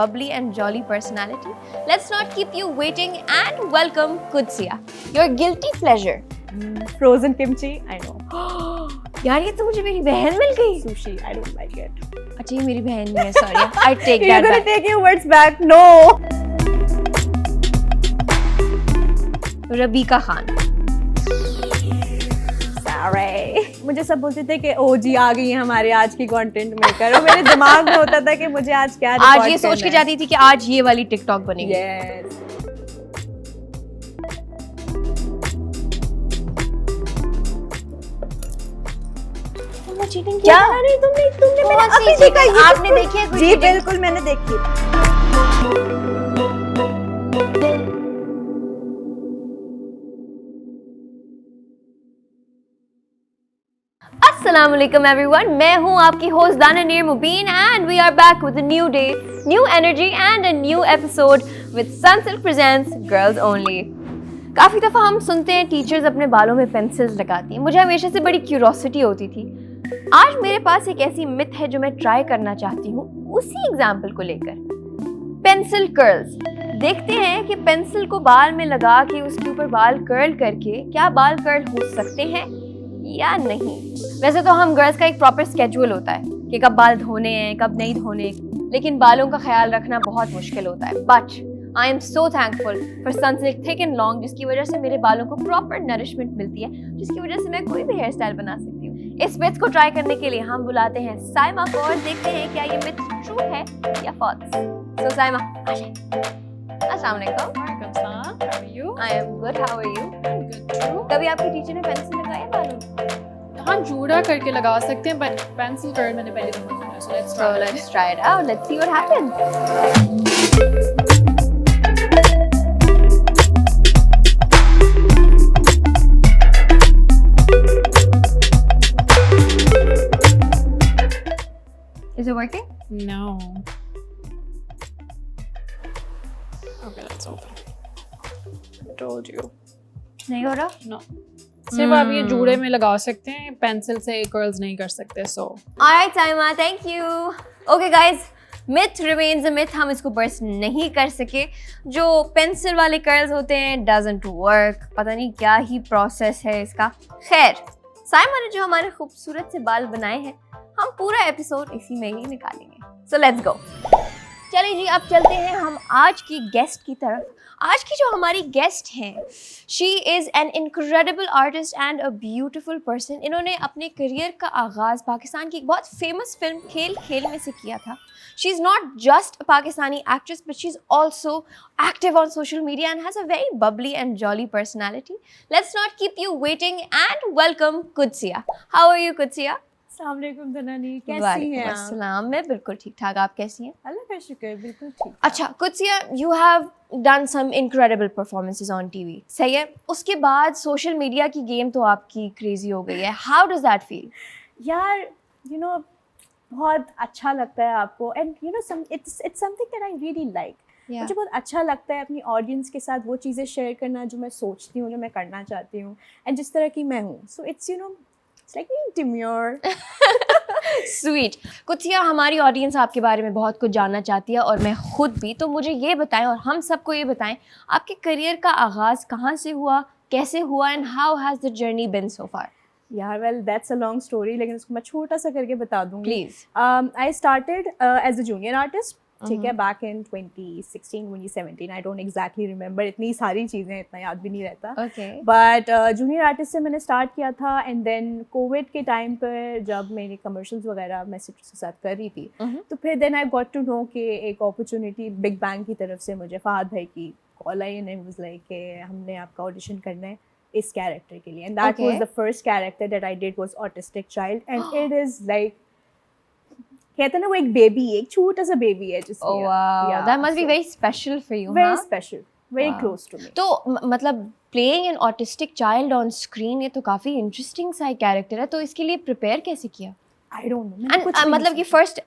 bubbly and jolly personality. Let's not keep you waiting and welcome Qudsiya, your guilty pleasure. Frozen kimchi, I know. यार ये तो मुझे मेरी बहन मिल गई. Sushi, I don't like it. अच्छा ये मेरी बहन नहीं है, sorry. I take You're that gonna back. take your words back. No. रबीका Khan. Sorry. मुझे सब बोलते थे कि ओ जी आ गई है हमारे आज की कंटेंट मेकर, और मेरे दिमाग में होता था कि मुझे आज क्या आज ये सोच के जाती थी कि आज ये वाली टिकटॉक बनेगी. Yes. चीटिंग क्या? नहीं तुमने मैंने अभी देखा. ये आपने देखी है? जी बिल्कुल मैंने देखी. अस्सलाम वालेकुम एवरीवन, मैं हूं आपकी host Dananeer Mobeen and we are back with a new day, new energy and a new episode with Sunsilk presents girls only. काफ़ी दफ़ा हम सुनते हैं टीचर्स अपने बालों में पेंसिल्स लगाती हैं. मुझे हमेशा से बड़ी क्यूरोसिटी होती थी. आज मेरे पास एक ऐसी मिथ है जो मैं ट्राई करना चाहती हूँ उसी एग्जाम्पल को लेकर. Pencil curls. देखते हैं कि पेंसिल को बाल में लगा के उसके ऊपर बाल कर्ल करके क्या बाल कर्ल हो सकते हैं या नहीं. वैसे तो हम गर्ल्स का एक प्रॉपर स्केड्यूल होता है कि कब बाल धोने हैं कब नहीं धोने, लेकिन बालों का ख्याल रखना बहुत मुश्किल होता है. But I am so thankful for Sunsilk thick and long, जिसकी वजह से मेरे बालों को प्रॉपर नरिशमेंट मिलती है, जिसकी वजह से मैं कोई भी हेयर स्टाइल बना सकती हूँ. इस मिथ को ट्राई करने के लिए हम बुलाते हैं साइमा को और देखते हैं क्या ये मिथ ट्रू है या फॉल्स. सो साइमा, अस्सलाम वालेकुम. Welcome, Sam. How are you? I am good, how are you? Good too. कभी आपकी टीचर ने पेंसिल लगाया बालों में? हाँ, जूड़ा करके लगा सकते हैं, but pencil curl मैंने पहले तो सुना है, so let's So try it. let's try it out. Let's see what happens. Is it working? No. Okay, that's open. I told you. नहीं हो रहा? No. सिर्फ आप ये जूड़े में लगा सकते हैं, पेंसिल से कर्ल्स नहीं कर सकते. So Alright, Saima, thank you. Okay, guys. Myth remains a myth. हम इसको बर्स्ट नहीं कर सके. जो पेंसिल वाले कर्ल्स होते हैं doesn't work. पता नहीं क्या ही प्रोसेस है इसका. खैर, साइमा ने जो हमारे खूबसूरत से बाल बनाए हैं, हम पूरा एपिसोड इसी में ही निकालेंगे. So let's go. चलिए जी, अब चलते हैं हम आज की गेस्ट की तरफ. आज की जो हमारी गेस्ट हैं, she is an incredible artist and a beautiful person. इन्होंने अपने करियर का आगाज़ पाकिस्तान की एक बहुत फेमस फिल्म खेल खेल में से किया था. She is not just a Pakistani actress but she is also active on social media and has a very bubbly and jolly personality. Let's not keep you waiting and welcome Qudsiya. How are you Qudsiya? अस्सलाम वालेकुम दनानी, कैसी हैं वालेकुम आप? अस्सलाम. मैं बिल्कुल ठीक ठाक, आप कैसी हैं? अल्लाह का शुक्र, बिल्कुल ठीक. अच्छा Qudsiya, you have done some incredible performances on TV. सही है. उसके बाद सोशल मीडिया की गेम तो आपकी क्रेजी हो गई है. How does that feel? यार you know बहुत अच्छा लगता है आपको, and you know it's something that I really like. Yeah. मुझे बहुत अच्छा लगता है अपनी ऑडियंस के साथ वो चीज़ें शेयर करना जो मैं सोचती हूँ, जो मैं करना चाहती हूँ, एंड जिस तरह की मैं हूँ. So it's it's like being demure. Sweet. Qudsiya, हमारी ऑडियंस आपके बारे में बहुत कुछ जानना चाहती है और मैं खुद भी. तो मुझे ये बताएं और हम सबको ये बताएं, आपके करियर का आगाज़ कहाँ से हुआ, कैसे हुआ, and how has the journey been so far? यार well that's a long story, लेकिन उसको मैं छोटा सा करके बता दूँगी. Please. I started as a junior artist. ठीक है, back in 2016 2017, I don't exactly remember. इतनी सारी चीज़ें, इतना याद भी नहीं रहता. ओके. बट जूनियर आर्टिस्ट से मैंने स्टार्ट किया था, एंड देन कोविड के टाइम पर जब मेरी कमर्शियल्स वगैरह मैं सिट्रस के साथ कर रही थी, तो फिर then I got to know कि एक अपॉर्चुनिटी बिग बैंग की तरफ से मुझे फहद भाई की call I, and I was like कि हमने आपका ऑडिशन करना है इस कैरेक्टर के लिए. And that was the first character that I did was autistic child, and it is like, कहते हैं ना वो एक बेबी, एक छोटा सा बेबी है जिसमें. Oh wow, that must be very special for you. very huh? special, very Wow. close to me. तो मतलब playing an autistic child on screen, ये तो काफ़ी इंटरेस्टिंग सा कैरेक्टर है. तो इसके लिए प्रिपेयर कैसे किया? I don't know. एंड मतलब कि first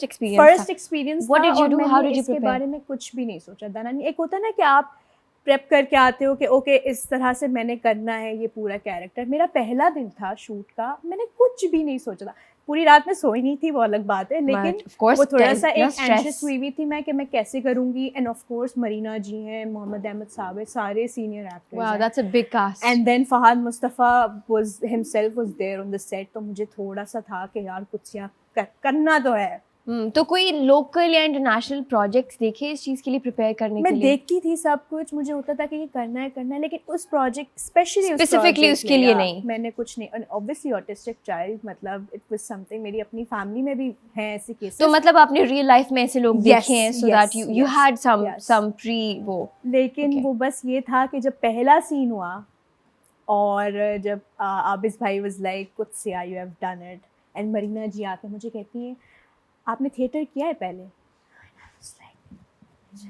experience first experience What did you do? How did you इसके prepare? बारे में कुछ भी नहीं सोचा. दाना, एक होता है ना कि आप प्रेप करके आते हो कि ओके इस तरह से मैंने करना है ये पूरा कैरेक्टर. मेरा पहला दिन था शूट का, मैंने कुछ भी नहीं सोचा था. पूरी रात में सोई नहीं थी, वो अलग बात है, लेकिन of course, वो थोड़ा सा इतना एक stress. एंशियस हुई हुई थी मैं कि मैं कैसे करूँगी। एंड ऑफ कोर्स मरीना जी हैं, मोहम्मद अहमद साहब है, सारे सीनियर एक्टर्स Wow, हैं। that's a big cast. And then Fahad Mustafa was himself was there on the set, तो मुझे थोड़ा सा था कि यार कुछ यहाँ करना तो है। तो कोई लोकल या इंटरनेशनल प्रोजेक्ट्स देखे इस चीज़ के लिए प्रिपेयर करने के मैं लिए? देखती थी सब कुछ, मुझे होता था कि ये करना है, लेकिन उस प्रोजेक्ट स्पेशली Specifically उसके लिए नहीं। मैंने कुछ नहीं। ऑब्वियसली ऑटिस्टिक चाइल्ड, मतलब इट वाज समथिंग, मेरी अपनी फैमिली में भी हैं ऐसे केसेस। तो मतलब आपने रियल लाइफ में ऐसे लोग Yes, देखे हैं, so that yes, you yes, had yes. some pre वो। लेकिन Okay. वो बस ये था कि जब पहला सीन हुआ और जब आबिस भाई वाज लाइक कुछ या you have done it, and Marina ji आके मुझे कहती है आपने थिएटर किया है पहले?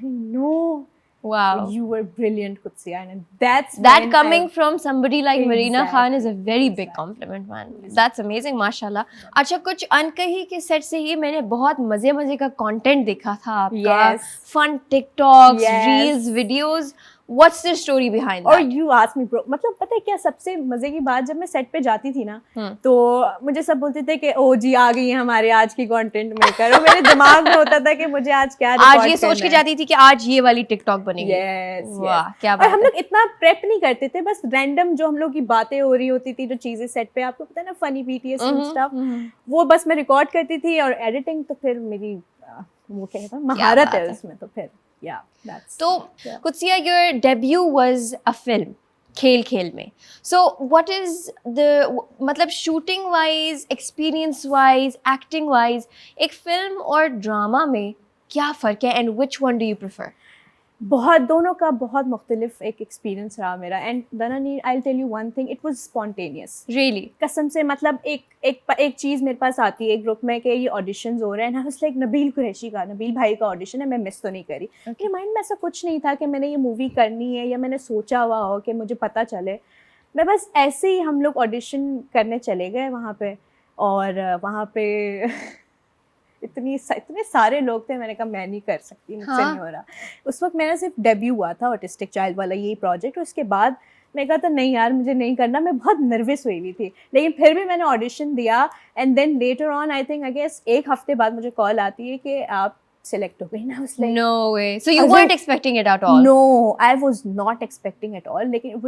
No, Wow. you were brilliant, Qudsiya, and that's That when coming I- from somebody like Marina Khan is a very big Exactly. compliment, man. That's amazing, माशाल्लाह. अच्छा, कुछ अनकही के सेट से ही मैंने बहुत मजे का कंटेंट देखा था आपका. Yes. Fun TikToks, Yes. reels, videos. What's the story behind और that? You ask me bro, मतलब पता है क्या सबसे मजे की बात, जब मैं सेट पे जाती थी ना तो मुझे सब बोलते थे कि ओ जी आ गई है हमारे आज की कंटेंट मेकर, और मेरे दिमाग में होता था कि मुझे आज क्या आज ये सोच के जाती थी कि आज ये वाली टिकटॉक बनेगी. यस वाह, क्या और बात हम है. लोग इतना प्रेप नहीं करते थे, बस रैंडम जो हम लोग की बातें हो रही होती थी, जो चीजें सेट पे आपको पता है ना, फनी बीटीएस एंड स्टफ, वो बस मैं रिकॉर्ड करती थी, और एडिटिंग तो फिर मेरी वो क्या कहता है महारत बात है है. उसमें, तो फिर या दैट्स तो Qudsiya, your debut was a film, खेल में. So what is the मतलब shooting wise, experience wise, acting wise, एक फिल्म और ड्रामा में क्या फ़र्क है, and which one do you prefer? बहुत दोनों का बहुत मुख्तलिफ एक एक्सपीरियंस रहा मेरा। And Dananeer I tell you one thing, it was spontaneous Really? कसम से। मतलब एक चीज़ मेरे पास आती है ग्रुप में कि ये ऑडिशंस हो रहे हैं, ना लाइक नबील कुरैशी का, नबील भाई का ऑडिशन है, मैं मिस तो नहीं करी। मेरे माइंड में ऐसा कुछ नहीं था कि मैंने ये मूवी करनी है या मैंने सोचा हुआ हो कि मुझे पता चले। मैं बस ऐसे ही हम लोग ऑडिशन करने चले गए वहाँ पे, और वहाँ पे इतने सारे लोग थे, मैंने कहा मैं नहीं कर सकती, मुझसे हाँ. नहीं हो रहा। उस वक्त मेरा सिर्फ डेब्यू हुआ था ऑटिस्टिक चाइल्ड वाला यही प्रोजेक्ट, और उसके बाद मैं कहा था नहीं यार मुझे नहीं करना, मैं बहुत नर्वस हुई हुई थी, लेकिन फिर भी मैंने ऑडिशन दिया। And then later on I think I guess एक हफ्ते बाद मुझे कॉल आती है कि आप सिलेक्ट हो गई ना। उसने No way. So you I was weren't like, expecting it at all? No I was not expecting at all, लेकिन it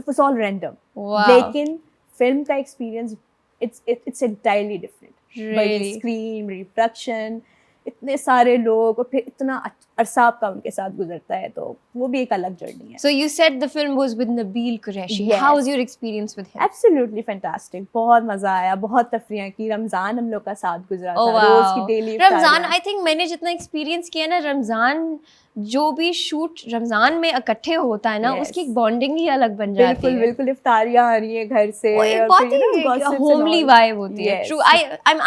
was all random. Wow. लेकिन फिल्म का experience it's entirely different. Really? Screen reproduction, इतने सारे लोग, और फिर इतना अरसा आपका उनके साथ गुजरता है, तो वो भी एक अलग जर्नी है। So you said the film was with Nabeel Qureshi. Yes. How was your experience with him? Absolutely fantastic, बहुत मजा आया, बहुत तफरियां की। रमजान हम लोग का साथ गुजरा Oh था, रोज की wow. Daily Ramzan, I think मैंने जितना एक्सपीरियंस किया ना, रमजान जो भी शूट रमजान में इकट्ठे होता है ना, Yes. उसकी एक बॉन्डिंग ही अलग बन जाती बिल्कुल है. बिल्कुल, इफ्तारियां आ रही है घर से, वो एक और बहुत फिर, you know, he gossips and homely all. Vibe होती है. Yes. True.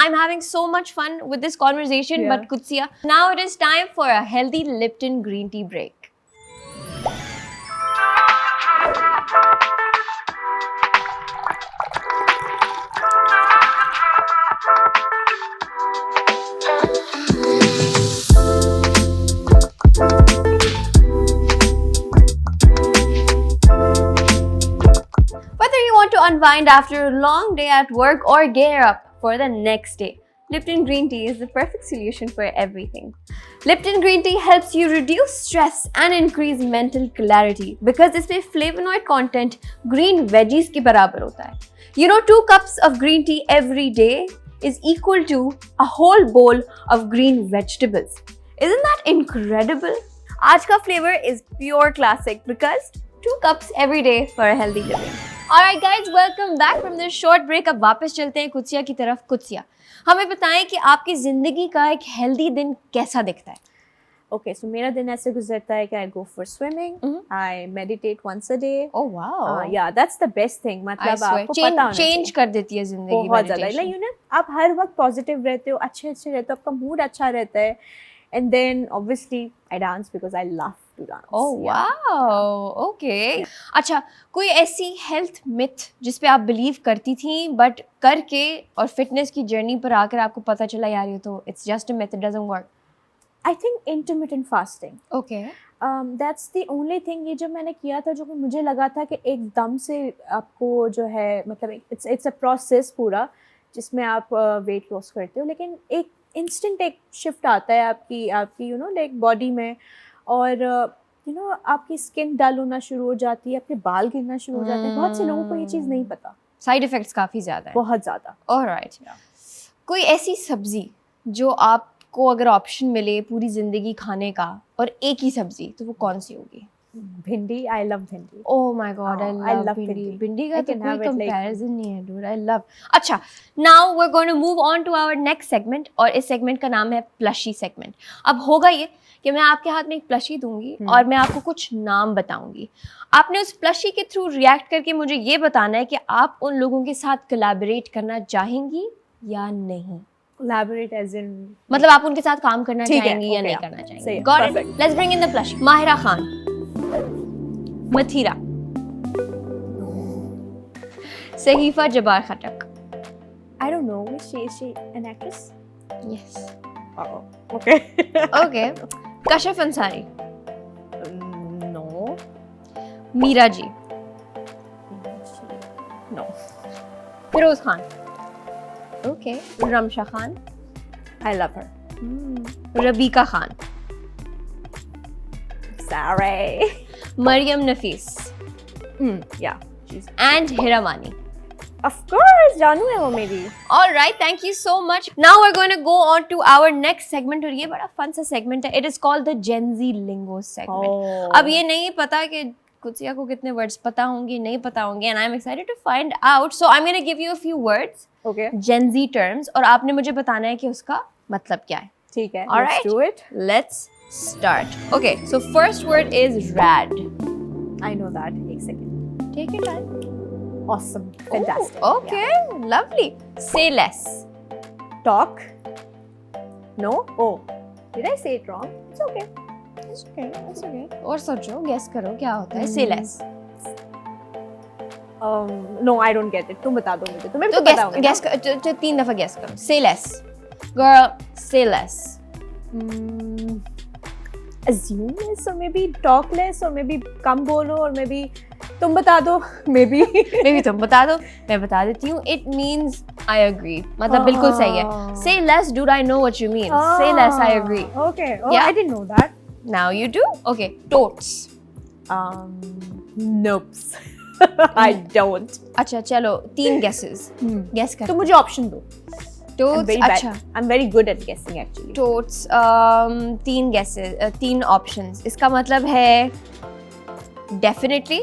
I'm having so much fun with this conversation, Yeah. but Qudsiya, now it is time for a healthy Lipton green tea break. Whether you want to unwind after a long day at work or gear up for the next day, Lipton Green Tea is the perfect solution for everything. Lipton Green Tea helps you reduce stress and increase mental clarity because इसमें flavonoid content green veggies के बराबर होता है. You know, 2 cups of green tea every day is equal to a whole bowl of green vegetables. Isn't that incredible? आज का flavor is pure classic because 2 cups every day for a healthy living. Alright guys, welcome back from this short break. अब वापस चलते हैं कुत्सिया की तरफ. कुत्सिया, हमें बताएं कि आपकी जिंदगी का एक हेल्दी दिन कैसा दिखता है? Okay, so मेरा दिन ऐसे गुजरता है कि I go for swimming, I meditate once a day. Oh wow. Yeah, that's the best thing. I मतलब swear, आपको पता होना change चाहिए। कर देती है जिंदगी. बहुत ज़्यादा, meditation. like you know, आप हर वक्त पॉजिटिव रहते हो, अच्छे रहते हो, आपका मूड अच्छा रहता है। And then obviously I dance because I love to dance. Oh Yeah. wow, okay. अच्छा, कोई ऐसी हेल्थ मिथ जिस पे आप बिलीव करती थी बट करके और फिटनेस की जर्नी पर आकर आपको पता चला यार ये तो it's just a myth, it doesn't work? I think intermittent fasting. Okay. That's the only thing। ये जो मैंने किया था, जो कि मुझे लगा था कि एकदम से आपको जो है, मतलब it's a process पूरा जिसमें आप वेट लॉस करते हो, लेकिन एक इंस्टेंट एक शिफ्ट आता है आपकी यू नो लाइक बॉडी में, और यू नो आपकी स्किन डल होना शुरू हो जाती है, आपके बाल गिरना शुरू हो जाते हैं. बहुत से लोगों को ये चीज़ नहीं पता. साइड इफेक्ट्स काफ़ी ज़्यादा है. बहुत ज़्यादा. ऑलराइट. कोई ऐसी सब्जी जो आपको अगर ऑप्शन मिले पूरी ज़िंदगी खाने का और एक ही सब्जी, तो वो कौन सी होगी? भिंडी. आई लव भिंडी. Oh my God, I love भिंडी. भिंडी. भिंडी का I तो can कोई have it like- comparison नहीं है, dude. I love. अच्छा, now we're going to move on to our next segment, और इस segment का नाम है plushie segment. अब होगा ये कि मैं आपके हाथ में एक plushie दूंगी और मैं आपको कुछ नाम बताऊंगी. आपने उस plushie के थ्रू रिएक्ट करके मुझे ये बताना है कि आप उन लोगों के साथ कोलैबोरेट करना चाहेंगी या नहीं. Collaborate as in मतलब आप उनके साथ काम करना ठीक है, चाहेंगी या okay, नहीं yeah. करना चाहेंगी. सही है, Got it? perfect. Let's bring in the plushie. Mahira Khan, Mathira, सहीफा जबार खटक. I don't know. Is she an actress? Yes. Oh, okay. Okay. Kashif Ansari, No. Meera ji, No. Firoz Khan. Okay. Ramsha Khan, I love her. रबीका Khan, Sorry. Maryam Nafees Yeah. She's. and हिरामानी. Of course. जानू है वो मेरी. All right, thank you so much. Now we're going to go on to our next segment, और ये बड़ा fun सा segment है. It is called the Gen Z Lingo segment. Oh. अब ये नहीं पता कि कुतिया को कितने words पता होंगे, नहीं पता होंगे, and I'm excited to find out. So I'm going to give you a few words, Okay. Gen Z terms, और आपने मुझे बताना है कि उसका मतलब क्या है. ठीक है. All Let's right. do it. Let's start. Okay, so first word is rad. I know that. एक second. Take your time. Awesome. Fantastic. Oh, okay, lovely. Say less. Yeah. Talk. No. Oh. Did I say it wrong? It's okay. It's okay, it's okay. और सोचो, guess करो क्या होता है. Say less. No, I don't get it. तुम बता दो मुझे. तुम्हें भी तो तो पता होगा. guess करो, 3 दफा guess करो. Say less. Girl, say less. Assume less, or maybe talk less, or maybe कम बोलो, or maybe तुम बता दो. Maybe. Maybe तुम बता दो, मैं बता देती हूँ. It means I agree. मतलब बिल्कुल सही है. Say less, dude, I know what you mean. Say less, I agree. Okay. Oh, Yeah. I didn't know that. Now you do? Okay, totes. Nope. I don't. अच्छा चलो, 3 guesses. Guess कर. तो मुझे option दो. I'm Totes, very bad. अच्छा. I'm very good at guessing actually. Totes, 3 guesses, 3 options. इसका मतलब है definitely,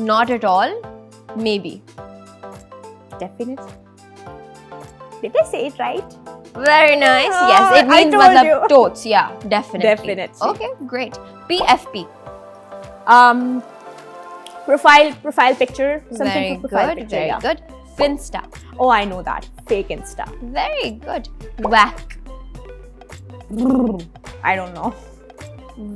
not at all, maybe. Definitely. Did I say it right? Very nice. Yes, it I means told मतलब you. totes. Yeah, definitely. Definitely. Okay, great. PFP. Profile picture. Something Very for profile good. picture. Very Yeah. good. Finsta. Oh, I know that. Fake Insta. Very good. Whack. I don't know.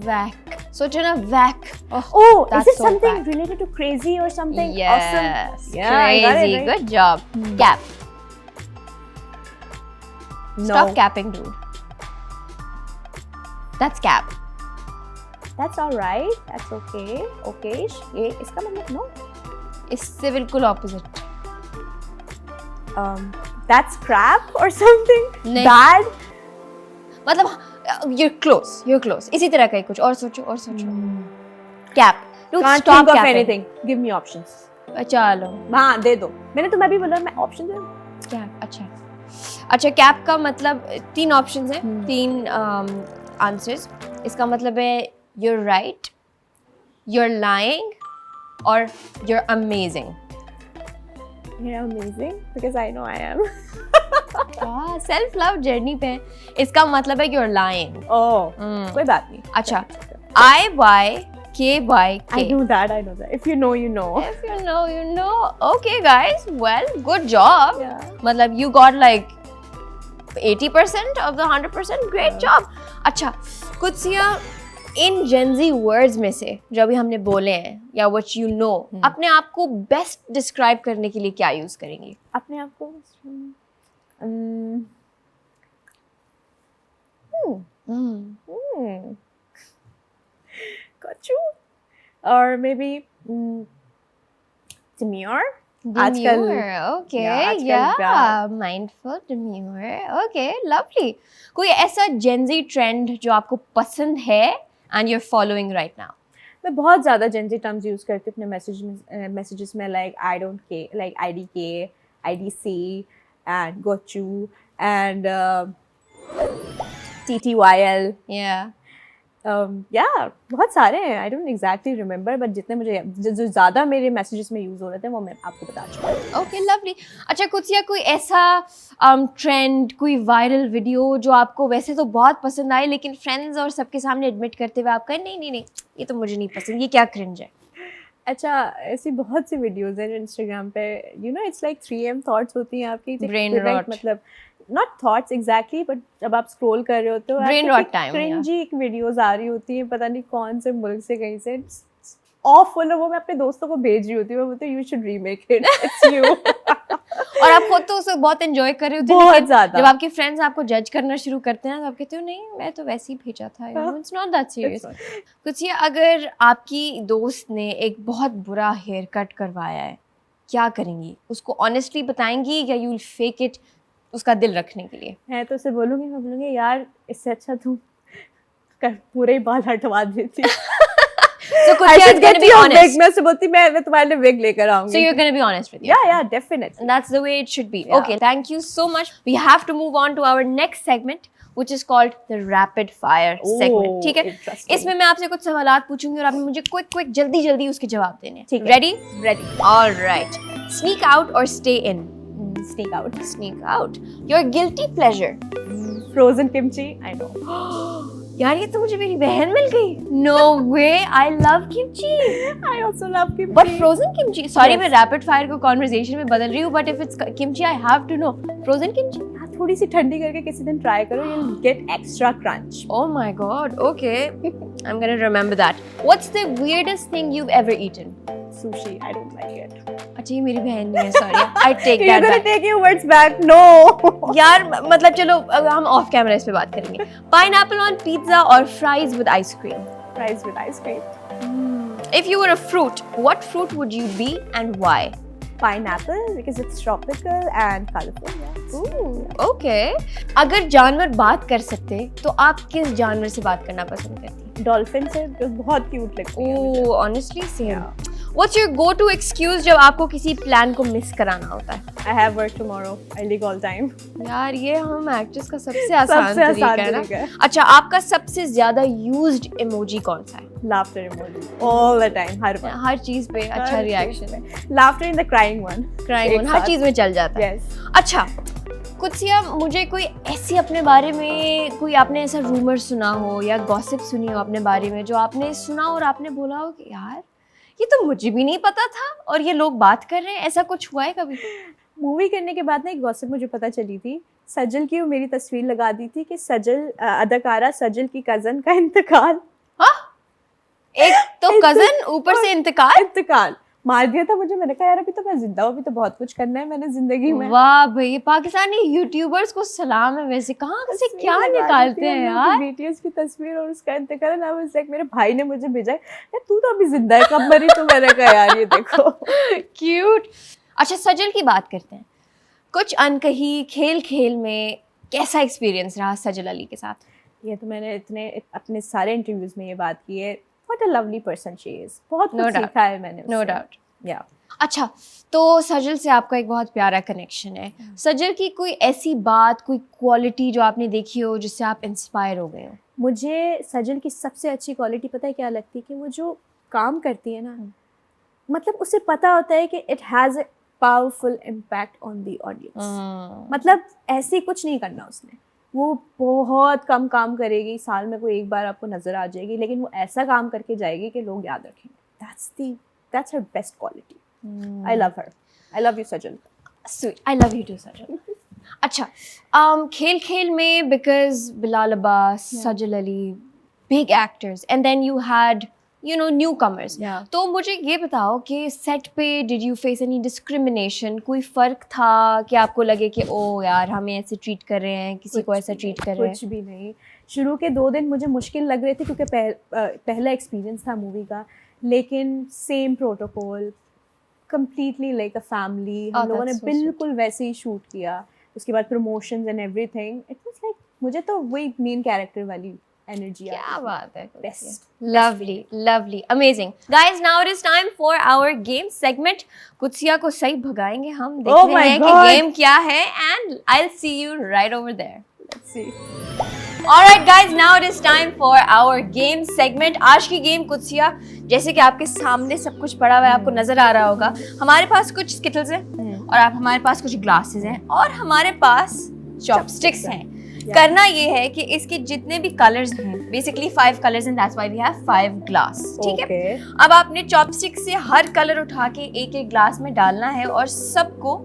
Whack. So Jana, whack. Oh, That's is it so something bad. related to crazy or something Yes. awesome? Yeah, I got it Crazy. right. Good job. Cap. No. Stop capping, dude. That's cap. That's all right. That's okay. Okay. ये इसका मतलब no. इससे बिल्कुल opposite. That's crap or something. नहीं. Bad. मतलब you're close. You're close. इसी तरह का ही कुछ और सोचो और सोचो. Cap. Dude, Can't stop think of capping. anything. Give me options. चलो. हाँ दे दो. मैंने तुम्हें भी बोला मैं option दे. कैप. अच्छा कैप का मतलब 3 ऑप्शंस हैं. 3 आंसर्स. इसका मतलब है you're right, you're lying, or you're amazing. You're amazing because I know I am. वाह, सेल्फ लव जर्नी पे. इसका मतलब है you're lying. Oh, कोई बात नहीं. अच्छा, IYKYK. I know that. If you know, you know. If you know, you know. Okay, guys. Well, good job. Yeah. मतलब you got like 80% of the 100%. Great job. अच्छा, कुछ सिया इन Gen Z words में से जो अभी हमने बोले हैं या what you know, अपने आप को बेस्ट डिस्क्राइब करने के लिए क्या यूज करेंगी? अपने आप को got you. Or maybe demure. आजकल Okay, आजकल yeah, mindful, demure. Okay, lovely. कोई ऐसा Gen Z trend जो आपको पसंद है and you're following right now? मैं बहुत ज़्यादा जेंजी टर्म्स यूज़ करती हूँ अपने मैसेजेस में, like I don't k, like IDK, IDC and gotchu and TTYL. Yeah. या बहुत सारे हैं, I don't exactly remember, but जितने मुझे जो ज़्यादा मेरे मैसेजेस में यूज़ हो रहे थे वो मैं आपको बता चुकी हूँ. Okay lovely. अच्छा कुछ या कोई ऐसा ट्रेंड, कोई वायरल वीडियो जो आपको वैसे तो बहुत पसंद आए लेकिन फ्रेंड्स और सबके सामने एडमिट करते हुए आप कहें नहीं नहीं नहीं ये तो मुझे नहीं पसंद, ये क्या क्रिंज है? अच्छा, ऐसी बहुत सी वीडियोस हैं इंस्टाग्राम पे, इट्स लाइक 3M थॉट्स होती हैं आपकी, Brain rot. मतलब नॉट थॉट्स एग्जैक्टली, बट जब आप स्क्रॉल कर रहे होते हो Brain rot time, cringy videos आ रही होती हैं, पता नहीं कौन से मुल्क से कहीं से, ऑफुल. वो मैं अपने दोस्तों को भेज रही होती हूँ, मैं बोलती हूँ you should remake it, it's you. और आप खुद तो उसे बहुत एंजॉय कर रहे होते बहुत लेकिन ज़्यादा. जब आपके फ्रेंड्स आपको जज करना शुरू करते हैं तो आप कहते हो नहीं मैं तो वैसे ही भेजा था, इट्स नॉट दैट सीरियस. कुछ ये अगर आपकी दोस्त ने एक बहुत बुरा हेयर कट करवाया है, क्या करेंगी? उसको ऑनेस्टली बताएंगी या यू विल फेक इट उसका दिल रखने के लिए? मैं तो उसे बोलूँगी, मैं बोलूँगी यार इससे अच्छा तुम पूरे ही बाल हटवा देती. So कुछ is going to be honest. मैं उसे बोलती मैं तुम्हारे लिए विग लेकर आऊंगी. So you're going to be honest with you. Yeah, definitely. And that's the way it should be. Yeah. Okay, thank you so much. We have to move on to our next segment, which is called the rapid fire segment. ठीक है? Interesting. इसमें मैं आपसे कुछ सवालात पूछूंगी और आपने मुझे क्विक जल्दी उसके जवाब देने हैं. ठीक है. Ready? Ready. All right. Sneak out or stay in? Sneak out. Sneak out. Your guilty pleasure? Frozen kimchi. I know. यार ये तो मुझे मेरी बहन मिल गई. No way. I love kimchi. I also love kimchi. But frozen kimchi. Sorry Yes. मैं rapid fire को conversation में बदल रही हूँ. But if it's kimchi, I have to know. Frozen kimchi? हाँ, थोड़ी सी ठंडी करके किसी दिन ट्राई करो, you'll get extra crunch. Oh my god. Okay. I'm gonna remember that. What's the weirdest thing you've ever eaten? Sushi. I don't like it. अच्छा ये मेरी बहन नहीं है. Sorry. I take You're that gonna back. take your words back. No. यार मतलब चलो हम ऑफ कैमरा इस पे बात करेंगे. Pineapple on pizza or fries with ice cream? Fries with ice cream. If you were a fruit, what fruit would you be and why? Pineapple because it's tropical and colorful. Yes. Ooh, okay. अगर जानवर बात कर सकते तो आप किस जानवर से बात करना पसंद करती? Dolphin से जो बहुत क्यूट लगती है मुझे. Oh, honestly same. What's your go-to excuse जब आपको किसी प्लान को मिस कराना होता है? I have work tomorrow. I leave all time. यार ये हम एक्ट्रेस का सबसे आसान तरीका है ना. तरीका है. अच्छा आपका सबसे ज्यादा यूज्ड इमोजी कौन सा है? Laughter emoji. All the time. हर बार. हर चीज पे अच्छा रिएक्शन है. Laughter in the crying one. Crying एक हर साथ. चीज में चल जाता है. Yes. अच्छा कुछ या मुझे कोई ऐसी अपने बारे में कोई आपने ऐसा रूमर सुना हो या गॉसिप सुनी हो अपने बारे में जो आपने सुना और आपने बोला हो कि यार ये तो मुझे भी नहीं पता था और ये लोग बात कर रहे हैं, ऐसा कुछ हुआ है कभी? मूवी करने के बाद ना एक गॉसिप मुझे पता चली थी. सजल की वो मेरी तस्वीर लगा दी थी कि सजल अदाकारा सजल की कजन का इंतकाल. हाँ एक तो कजन ऊपर से इंतकाल मार दिया था मुझे. मैंने कहा यार अभी तो मैं जिंदा हूँ, अभी तो बहुत कुछ करना है मैंने जिंदगी में. वाह भाई पाकिस्तानी यूट्यूबर्स को सलाम है. वैसे कहाँ से क्या निकालते हैं यार. बीटीएस की तस्वीर और उसका इंतकाल ना, बस एक मेरे भाई ने मुझे भेजा यार तू तो अभी जिंदा है, कब मरी तो. मैंने कहा यार ये देखो. क्यूट. अच्छा सजल की बात करते हैं. कुछ अनकही खेल में कैसा एक्सपीरियंस रहा सजल अली के साथ? ये तो मैंने इतने अपने सारे इंटरव्यूज में ये बात की है. What a lovely person she is. बहुत No कुछ doubt. सीखा है मैंने उससे. No doubt. Yeah. अच्छा तो सजल से आपका एक बहुत प्यारा कनेक्शन है. सजल की कोई ऐसी बात कोई क्वालिटी जो आपने देखी हो जिससे आप इंस्पायर हो गए हो? मुझे सजल की सबसे अच्छी क्वालिटी पता है क्या लगती है? कि वो जो काम करती है ना, मतलब उसे पता होता है कि it has a powerful impact on the audience. मतलब ऐसे कुछ नहीं करना उसने. वो बहुत कम काम करेगी, साल में कोई एक बार आपको नजर आ जाएगी, लेकिन वो ऐसा काम करके जाएगी कि लोग याद रखेंगे. That's her best quality. I love her. I love you, Sajal. Sweet. I love you too, Sajal. अच्छा खेल में because Bilal Abbas, Sajal Ali, big actors, and then you had newcomers. Yeah. तो मुझे ये बताओ कि सेट पे did you face any discrimination? कोई फ़र्क था कि आपको लगे कि ओ यार हमें ऐसे ट्रीट कर रहे हैं, किसी को ऐसा ट्रीट कर रहे हैं? कुछ भी नहीं. शुरू के 2 दिन मुझे मुश्किल लग रहे थे क्योंकि पहला एक्सपीरियंस था मूवी का, लेकिन same protocol, completely like a family. हम लोगों ने that's so sweet. बिल्कुल वैसे ही शूट किया. उसके बाद promotions and everything. It was like मुझे तो वही main character वाली energy क्या बात है. Best. Lovely, lovely, amazing. Guys, now it is time for our game segment. कुत्सिया को सही भगाएंगे हम. Oh देखते my हैं कि God. game क्या है and I'll see you right over there. Let's see. Alright guys, now it is time for our game segment. आज की गेम कुत्सिया, जैसे कि आपके सामने सब कुछ पड़ा हुआ है, आपको नजर आ रहा होगा. हमारे पास कुछ स्किटल्स हैं और हमारे पास कुछ ग्लासेस हैं और हमारे पास चॉपस्टिक्स हैं. करना ये है कि इसके जितने भी कलर्स हैं, basically 5 colours and that's why we have 5 glass. ठीक है. Okay. अब आपने चॉपस्टिक से हर कलर उठा के एक एक ग्लास में डालना है और सबको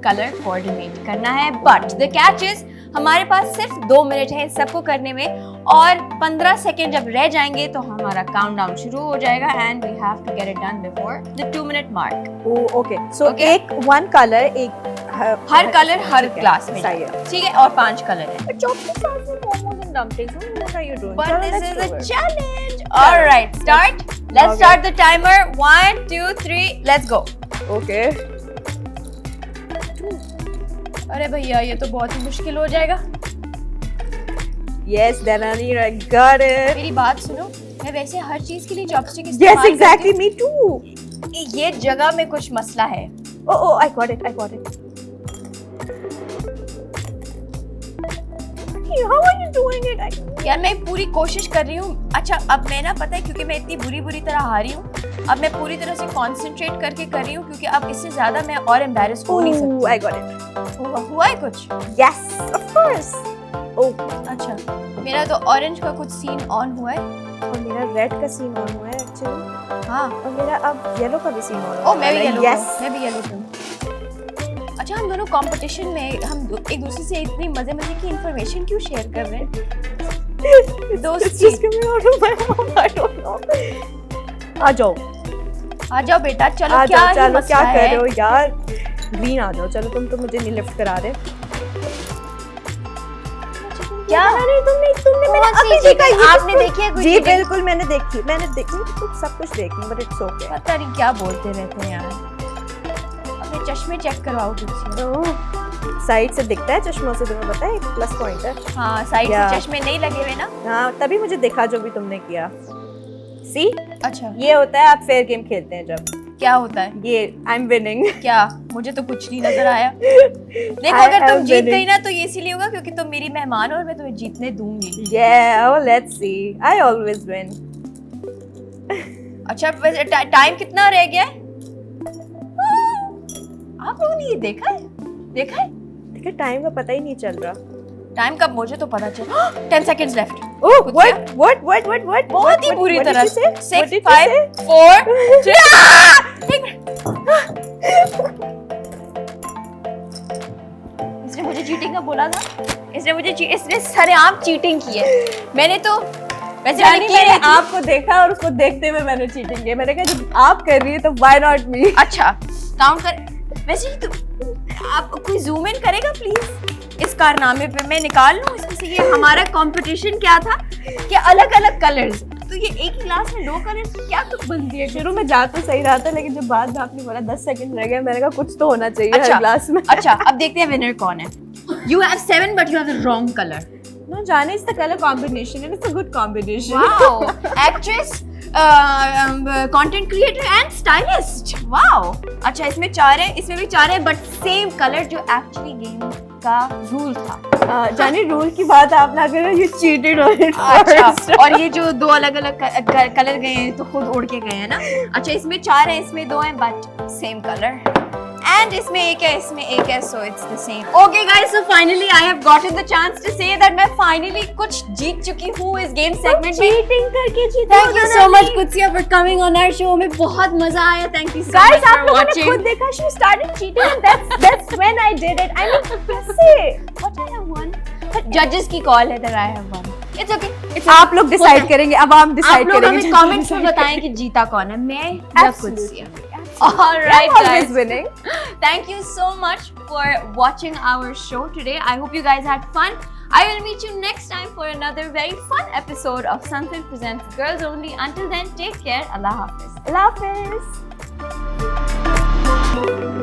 कलर कोऑर्डिनेट करना है. बट द कैच इज हमारे पास सिर्फ 2 मिनट है सबको करने में और 15 सेकेंड जब रह जाएंगे तो हमारा काउंटडाउन शुरू हो जाएगा and we have to get it done before the 2 minute mark. Oh, okay. So Okay. एक one color एक हर कलर हर ग्लास में. सही है. ठीक है. और 5 कलर है. But chopsticks are for momos and dumplings. What are you doing? But Chalo, this let's is do a it. challenge. All right, start. Let's Okay. start the timer. 1, 2, 3. Let's go. Okay. अरे भैया ये तो बहुत ही मुश्किल हो जाएगा. Yes, Danani, I got it. मेरी बात सुनो. मैं वैसे हर चीज के लिए चॉपस्टिक Yes, इस्तेमाल exactly. Me too. करती हूँ. ये जगह में कुछ मसला है. Oh, I got it. I got it. Hey, how are you doing it? यार मैं पूरी कोशिश कर रही हूँ. अच्छा अब मैं ना पता है क्योंकि मैं इतनी बुरी तरह हारी हूँ. अब मैं पूरी तरह से कंसंट्रेट करके कर रही हूँ क्योंकि अब इससे ज्यादा मैं और एम्बैरेस हो नहीं सकती. I got it. हुआ है कुछ. Yes, of course. Oh, अच्छा मेरा तो ऑरेंज का कुछ सीन ऑन हुआ है. और मेरा रेड का सीन ऑन हुआ है एक्चुअली. हाँ. और मेरा अब येलो का भी सीन ऑन ओ मैं भी येलो. Yes. मैं भी येलो हूँ. अच्छा हम दोनों कंपटीशन में हम एक दूसरे से इतनी मजे की इंफॉर्मेशन क्यों शेयर कर रहे हैं. दोस्ती. It's just coming out of my mouth. I don't know. आ जाओ. आ जाओ बेटा. चलो आ क्या जाओ. ही चलो मसला क्या कर है? रहे हो यार. ग्रीन आ जाओ. चलो तुम तो मुझे नहीं लिफ्ट करा रहे. क्या? नहीं तुमने कौन मैंने सी अभी चीज़? देखा. ये आपने तो- देखी है कोई जी चीज़? बिल्कुल मैंने देखी तो सब कुछ देखी बट इट्स ओके. पता नहीं क्या बोलते रहते हैं यार. अपने चश्मे चेक करवाओ कुछ. साइड से दिखता है चश्मों से. तुम्हें पता है एक प्लस पॉइंट है. हाँ साइड क्या? से चश्मे नहीं लगे हुए ना. हाँ तभी मुझे देखा जो भी तुमने किया. सी अच्छा ये होता है आप फेयर गेम खेलते हैं जब. क्या होता है? ये आई एम विनिंग. क्या? मुझे तो कुछ नहीं नजर आया. देखो अगर I तुम am जीत winning. गई ना तो ये इसीलिए होगा क्योंकि तुम मेरी मेहमान हो और मैं तुम्हें जीतने दूंगी. Yeah, oh let's see. I always win. अच्छा वैसे टाइम कितना रह गया है? आप लोगों ने ये देखा है? देखो टाइम का पता ही नहीं चल रहा. टाइम कब? मुझे तो पता चला. 10 seconds left. Oh, कुछ what? बहुत ही बुरी तरह से. से. 6, 5, 4, 3. इसने मुझे चीटिंग का बोला था. इसने सरेआम चीटिंग की है. मैंने तो वैसे मैंने की मैंने नहीं थी. आपको देखा और उसको देखते हुए मैंने चीटिंग की. मैंने कहा जब आप कर रही है तो why not me? अच्छा काउंट कर. वैसे ही तो आप कोई जूम इन करेगा प्लीज इस कारनामे पे. मैं निकाल लूं इसमें से. ये हमारा कंपटीशन क्या था कि अलग अलग कलर्स. तो ये एक ही क्लास में 2 कलर्स क्या तुक बनती है. शुरू में जा तो सही रहा था लेकिन जब बाद में आपने बोला 10 सेकंड रह गए मैंने कहा कुछ तो होना चाहिए हर ग्लास में. अच्छा अब देखते हैं विनर कौन है. You have 7 but you have the wrong colour. No, Jani, it's the color combination and it's a good combination. Wow. Actress, content creator and stylist. Wow. अच्छा इसमें 4 है. इसमें भी 4 है बट सेम कलर जो एक्चुअली गेम का rule था. जानी रूल की बात आप ना करो. You cheated on it अच्छा first. और ये जो 2 अलग अलग कलर गए हैं तो खुद उड़ के गए हैं ना. अच्छा इसमें 4 है इसमें 2 है बट सेम कलर. एंड इसमें एक है इसमें एक है so it's the same. Okay guys so finally I have gotten the chance to say that मैं फाइनली कुछ जीत चुकी हूँ इस गेम सेगमेंट में. चीटिंग करके जीते. Thank you so much Qudsiya for coming on our show. में बहुत मजा आया. Thank you so Guys, much आप फॉर लोगों ने खुद वाचिंग. देखा. She started cheating and that's when I did it. I mean कैसे? What I have won? But judges की कॉल है that I have won. It's okay. It's आप लोग डिसाइड करेंगे. अब हम आप डिसाइड लोग करेंगे. हमें कमेंट्स में बताएं कि जीता कौन है, मैं या कुत्सिया. All right, I'm always guys. winning. Thank you so much for watching our show today. I hope you guys had fun. I will meet you next time for another very fun episode of Sunset Presents Girls Only. Until then, take care. Allah Hafiz. Allah Hafiz. हैं